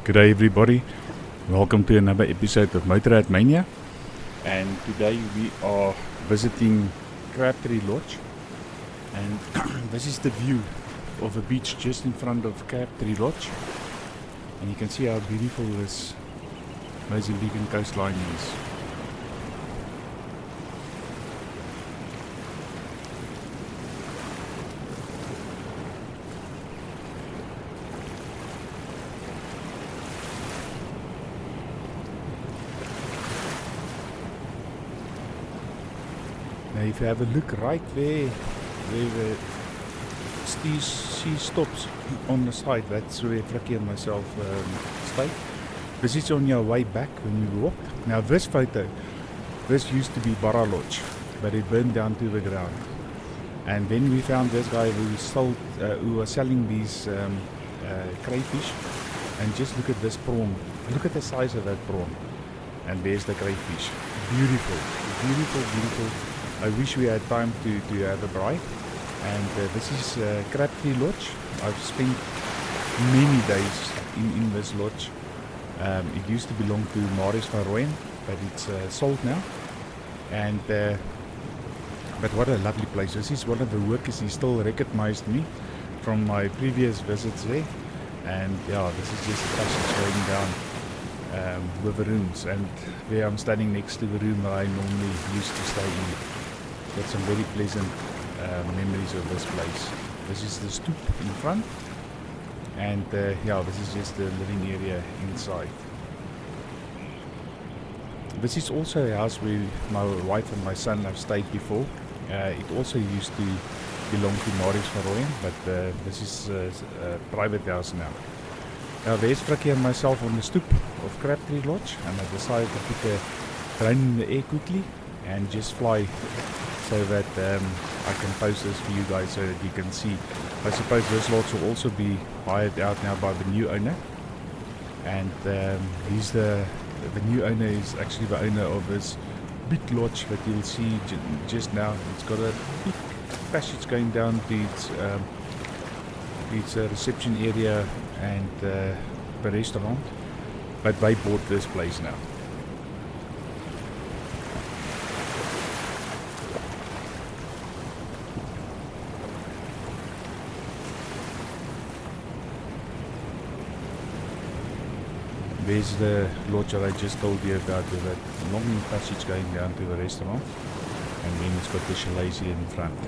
Good day everybody, welcome to another episode of Motorrad Mania, and today we are visiting Crabtree Lodge, and this is the view of a beach just in front of Crabtree Lodge, and you can see how beautiful this Mozambican coastline is. Now if you have a look right there where the sea stops on the side, that's where Frikkie and myself stayed. This is on your way back when we walked. Now this photo, this used to be Barra Lodge, but it burned down to the ground. And then we found this guy who was selling these crayfish, and just look at this prawn. Look at the size of that prawn. And there's the crayfish. Beautiful, beautiful, beautiful. I wish we had time to have a bride. And this is Crabtree Lodge. I've spent many days in this lodge. It used to belong to Marius van Rooyen, but it's sold now. And but what a lovely place. This is one of the workers. He still recognized me from my previous visits there. And yeah, this is just a passage going down with the rooms. And there I'm standing next to the room that I normally used to stay in. Got some very pleasant memories of this place. This is the stoep in front, and yeah, this is just the living area inside. This is also a house where my wife and my son have stayed before. It also used to belong to Marius van Rooyen, but this is a private house now. Now there's Frikkie and myself on the stoep of Crabtree Lodge, and I decided to put a drone in the air quickly and just fly so that I can post this for you guys so that you can see. I suppose this lodge will also be hired out now by the new owner, and he's the new owner is actually the owner of this big lodge that you'll see just now. It's got a big passage going down to its reception area and the restaurant, but they bought this place now. There's the lodge that I just told you about, with that long passage going down to the restaurant, and then it's got the chalets here in front.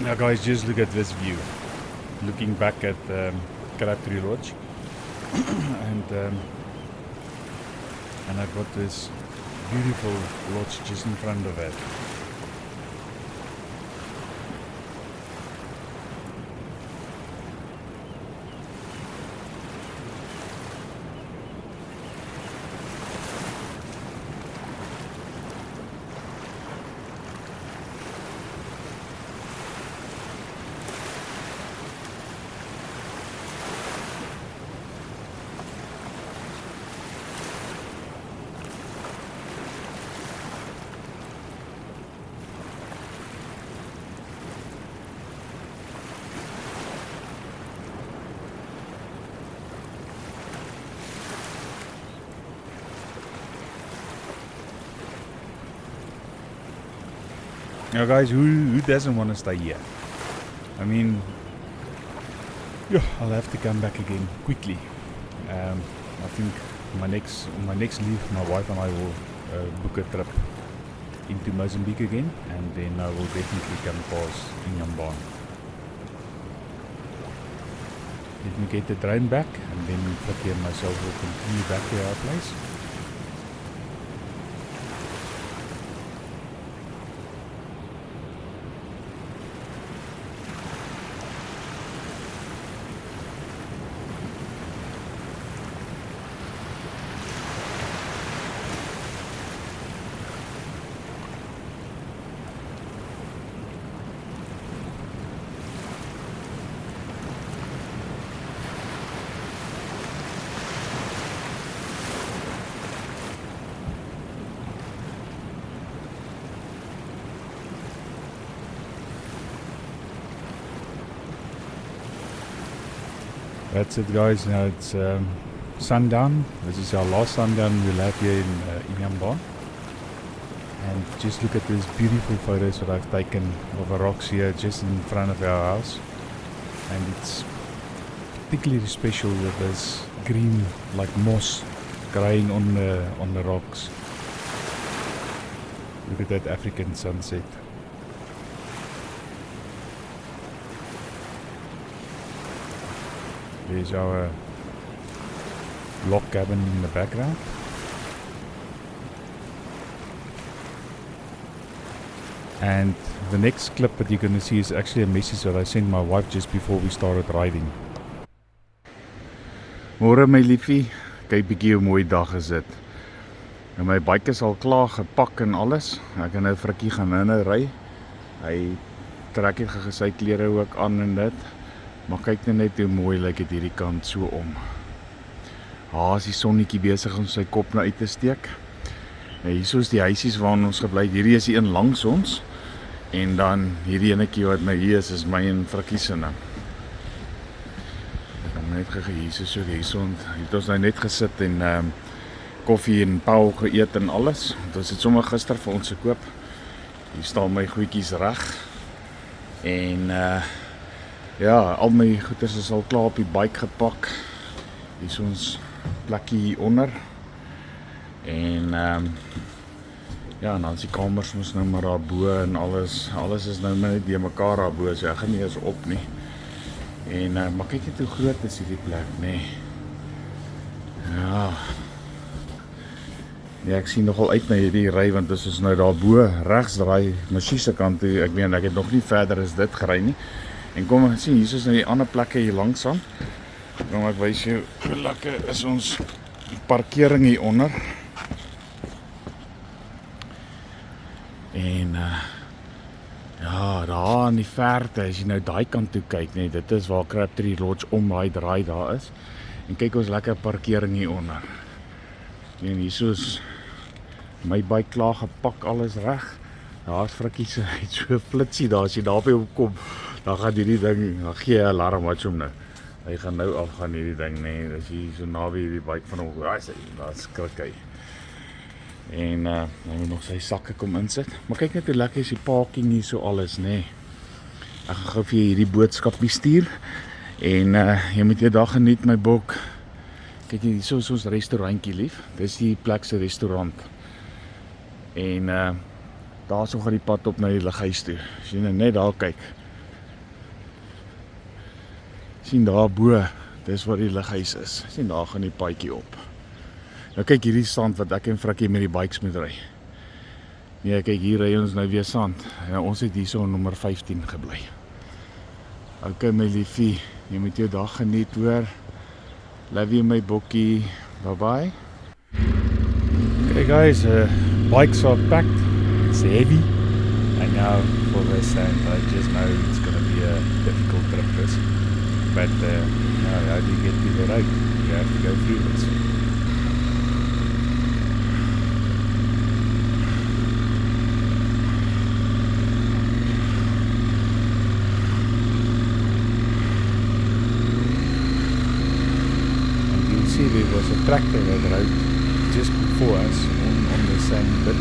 Now guys, just look at this view. Looking back at Crabtree Lodge. and I've got this beautiful lodge just in front of it. Now guys, who doesn't want to stay here? I mean, yeah, I'll have to come back again quickly. I think my next leave, my wife and I will book a trip into Mozambique again, and then I will definitely come past Inhambane. Let me get the train back, and then Vicky and myself will continue back to our place. That's it guys, now it's sundown. This is our last sundown we'll have here in Inhambane. And just look at these beautiful photos that I've taken of the rocks here just in front of our house. And it's particularly special with this green like moss growing on the rocks. Look at that African sunset. There's our log cabin in the background. And the next clip that you're going to see is actually a message that I sent my wife just before we started riding. Môre my liefie, kyk bietjie hoe mooi dag is dit. En my bike is al klaar gepak en alles. Ek gaan nou Frikkie gaan nou ry. Hy trek het sy klere ook aan en dit. Maar kyk net hoe mooi lyk dit hierdie kant so om. Is die sonnetjie besig om sy kop na uit te steek. En hier is die huisies waarin ons gebly. Hierdie is die een langs ons. En dan hierdie enetjie wat my hier is my en Frikkie se nou. Ek het net hier het ons nou net gesit en koffie en pau geëet en alles. Ons het sommer gister vir ons gekoop. Hier staan my goedjies reg. En ja, al my goeders is al klaar op die bike gepak. Hier is ons plekkie hieronder. En ja, en dan is die kamers ons nou maar daar bo en alles is nou net die mekaar daar bo, so ek gaan nie eens op nie. En maar kyk net hoe groot is hierdie plek, nê. Ja. Ja, ek sien nogal uit na hierdie ry, want as ons nou daar bo regs draai, Massie se kant toe, ek meen ek het nog nie verder as dit gery nie. En kom ons sien, hier is nou die ander plekke hier langsaan. Kom ek wys jou hoe lekker is ons parkering hier onder. En ja, daar in die verte, as jy nou daai kant toe kyk, nee, dit is waar Crabtree Lodge om daai draai daar is. En kyk ons lekker parkering hier onder. En hier is my bike klaar gepak, alles reg. Daar is Frikkie se so flitsie daar, as jy daarby opkom, dan gaan hierdie ding, dan gee hy alarm, wat so nou. Hy gaan nou afgaan hierdie ding, nee, as jy so naby hierdie bike van hom, daar skrik hy. En hy moet nog sy sakke kom insit. Maar kyk net hoe lekker is die parking hier so alles, nee. Ek gaan gou vir jy hierdie boodskapie stuur. En jy moet jou dag geniet, my bok. Kyk hier, so is ons restaurantjie lief. Dis die plek se restaurant. En daar so gaan die pad op na die lighuis toe. As jy nou net daar kyk, sien daar bo, dis waar die lighuis is. Sien daar gaan die paadjie op. Nou kyk hierdie sand wat ek en Frikkie met die bikes moet ry. Nee, kyk hier ry ons nou weer sand. Nou, ons het hier so nommer 15 gebly. Ok my liefie, jy moet jou dag geniet hoor. Love you my bokkie. Bye bye. Okay guys, bikes are packed. It's heavy. And now for this and I just know it's going to be a difficult trip this. But how do you get to the road? You have to go through this. And you'll see there was a tractor that rode just before us on the same bit.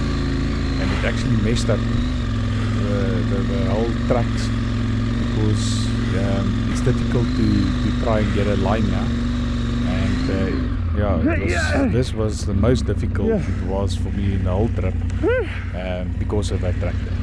And it actually messed up the whole tracks because it's difficult to try and get a line now, and yeah, this was the most difficult it was for me in the whole trip because of that tractor.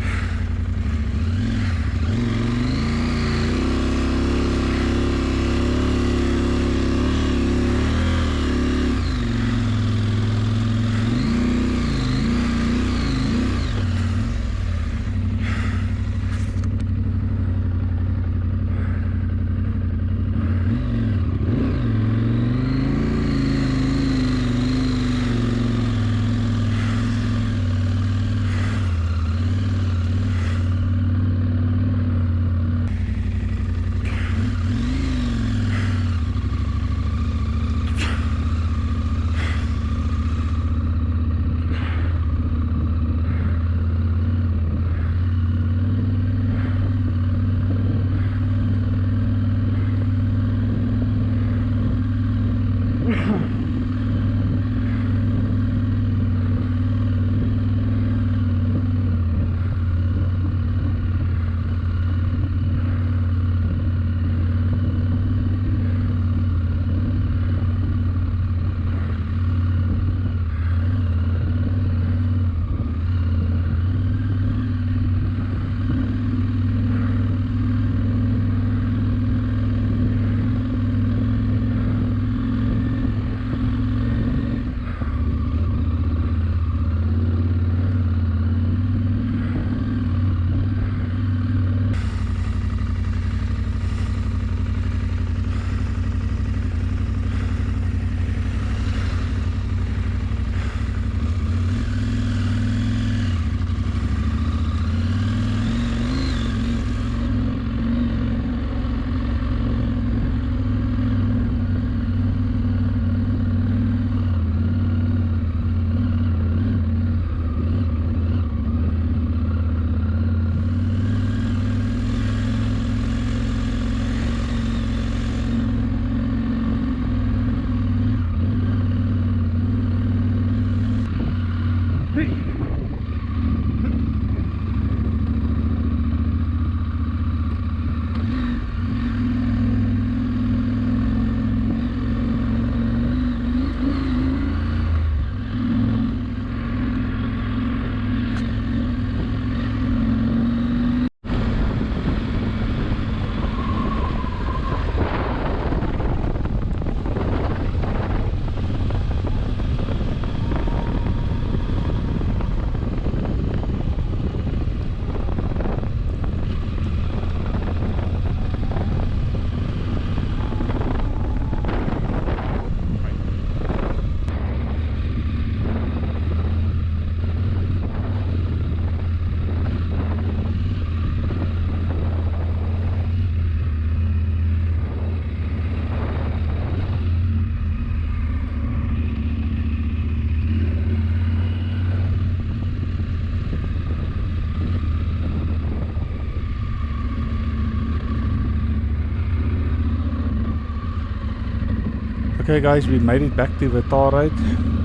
Okay guys, we made it back to the tar road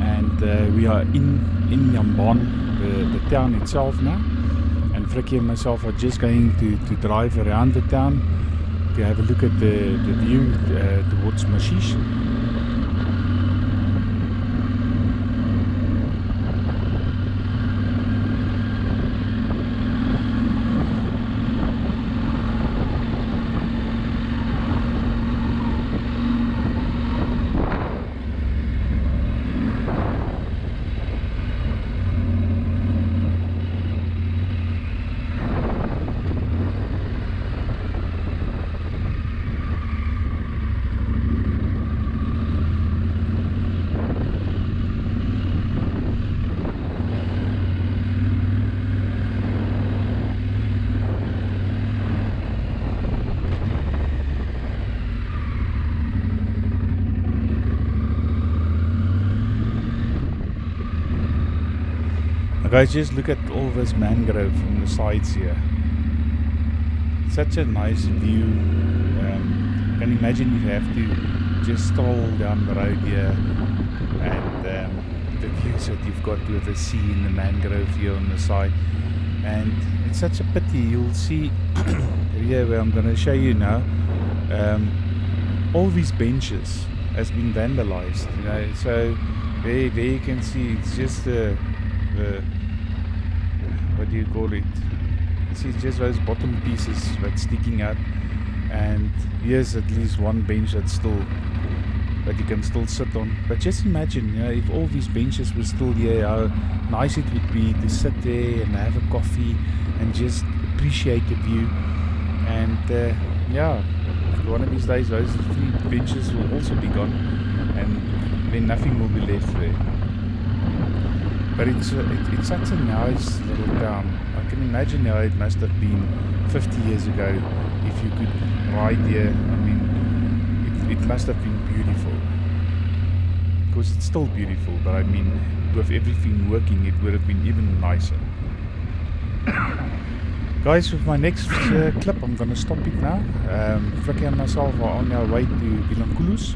and we are in Inhambane, the town itself now. And Frikkie and myself are just going to drive around the town to have a look at the view towards Mashish. guys, just look at all this mangrove from the sides here. Such a nice view. You can imagine you have to just stroll down the road here, and the views that you've got with the sea and the mangrove here on the side. And it's such a pity. You'll see here where I'm going to show you now. All these benches has been vandalized, you know. So there you can see it's just the what do you call it? See, it's just those bottom pieces that's sticking out, and here's at least one bench that's still that you can still sit on. But just imagine, you know, if all these benches were still here, how nice it would be to sit there and have a coffee and just appreciate the view. And yeah, one of these days those three benches will also be gone, and then nothing will be left there. But it's such a nice little town. I can imagine how it must have been 50 years ago if you could ride here. I mean, it must have been beautiful. Of course, it's still beautiful, but I mean, with everything working, it would have been even nicer. Guys, with my next clip, I'm going to stop it now. Fricky and myself are on our way to Vilankulos.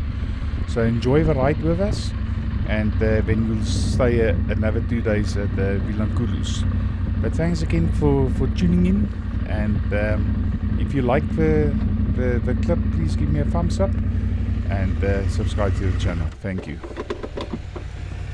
So enjoy the ride with us. And then we'll stay another 2 days at Vilankulos. But thanks again for tuning in. And if you like the clip, please give me a thumbs up and subscribe to the channel. Thank you.